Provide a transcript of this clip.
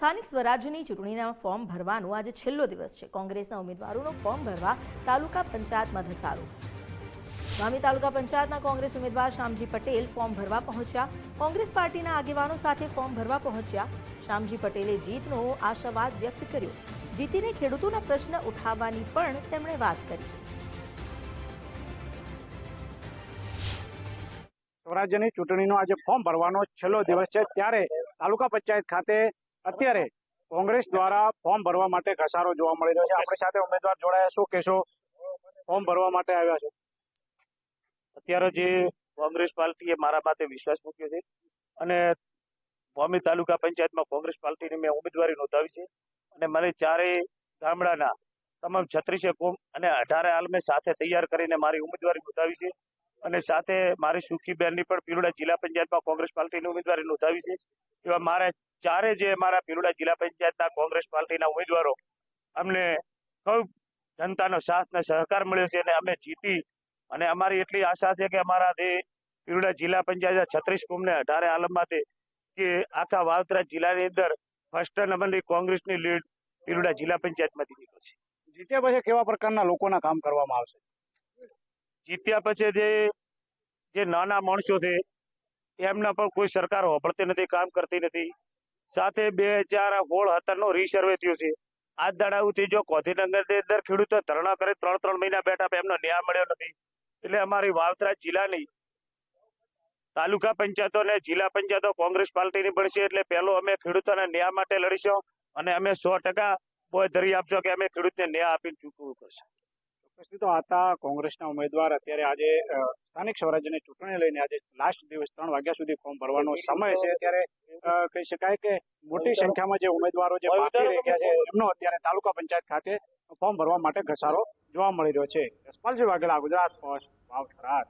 સ્થાનિક સ્વરાજ્યની ચૂંટણીના ફોર્મ ભરવાનો આજે છેલ્લો દિવસ છે। કોંગ્રેસના ઉમેદવારોનો ફોર્મ ભરવા તાલુકા પંચાયતમાં ધસારો। વામી તાલુકા પંચાયતના કોંગ્રેસ ઉમેદવાર શામજી પટેલ ફોર્મ ભરવા પહોંચ્યા। કોંગ્રેસ પાર્ટીના આગેવાનો સાથે ફોર્મ ભરવા પહોંચ્યા। શામજી પટેલે જીતનો આશાવાદ વ્યક્ત કર્યો। જીતીને ખેડૂતોના પ્રશ્ન ઉઠાવવાની પણ તેમણે વાત કરી। સ્વરાજ્યની ચૂંટણીનો આજે ફોર્મ ભરવાનો છેલ્લો દિવસ છે, ત્યારે તાલુકા પંચાયત ખાતે અત્યારે કોંગ્રેસ દ્વારા ફોર્મ ભરવા માટે ઘસારો જોવા મળી રહ્યો છે। આપણી સાથે ઉમેદવાર જોડાયા, શું કહેશો? ફોર્મ ભરવા માટે આવ્યા છે। અત્યારે જે કોંગ્રેસ પાર્ટીએ મારા માથે વિશ્વાસ મૂક્યો છે અને વામી તાલુકા પંચાયતમાં કોંગ્રેસ પાર્ટીની મેં ઉમેદવારી નોંધાવી છે અને મને ચારેય ગામડાના તમામ 36 ફોર્મ અને 18 હાલ મેં સાથે તૈયાર કરીને મારી ઉમેદવારી નોંધાવી છે અને સાથે મારી સુખીબેનની પણ પીરુડા જિલ્લા પંચાયતમાં કોંગ્રેસ પાર્ટીની ઉમેદવારી નોંધાવી છે। એવા મારા ચારે જે મારા પીરુડા જિલ્લા પંચાયતના કોંગ્રેસ પાર્ટીના ઉમેદવારો અમને ખૂબ જનતાનો સાથ અને સહકાર મળ્યો છે અને અમે જીતી અને અમારી એટલી આશા છે કે અમારા જે પીરુડા જિલ્લા પંચાયત 36 ફોર્મને 18 આલમમાંથી કે આખા વાવતરા જિલ્લાની અંદર ફર્સ્ટ નંબરની કોંગ્રેસની લીડ પીરુડા જિલ્લા પંચાયતમાંથી નીકળશે। જીત્યા પછી કેવા પ્રકારના લોકોના કામ કરવામાં આવશે? જીત્યા પછી જે નાના માણસો છે એમના પણ કોઈ સરકાર હોભળતી નથી, કામ કરતી નથી। સાથે 2016-17નો રીસર્વે થયો છે। આજ દાડાથી જો ગાંધીનગરની અંદર ખેડૂતો ધરણા કરે 3 મહિના બેઠા એમનો ન્યાય મળ્યો નથી। એટલે અમારી વાવતરા જિલ્લાની તાલુકા પંચાયતો અને જિલ્લા પંચાયતો કોંગ્રેસ પાર્ટીની બનશે। એટલે પહેલો અમે ખેડૂતોના ન્યાય માટે લડીશું અને અમે 100% બોય ધરી આપશો કે અમે ખેડૂતને ન્યાય આપીને ચૂકવવું પડશે। ચોક્કસથી તો હતા કોંગ્રેસના ઉમેદવાર। અત્યારે આજે સ્થાનિક સ્વરાજ્યની ચૂંટણી લઈને આજે લાસ્ટ દિવસ 3 વાગ્યા સુધી ફોર્મ ભરવાનો સમય છે। ત્યારે કહી શકાય કે મોટી સંખ્યામાં જે ઉમેદવારો જે બાકી રહી ગયા છે એમનો અત્યારે તાલુકા પંચાયત ખાતે ફોર્મ ભરવા માટે ઘસારો જોવા મળી રહ્યો છે। યશપાલજી વાઘેલા, ગુજરાત ફર્સ્ટ, વાવ થરાદ।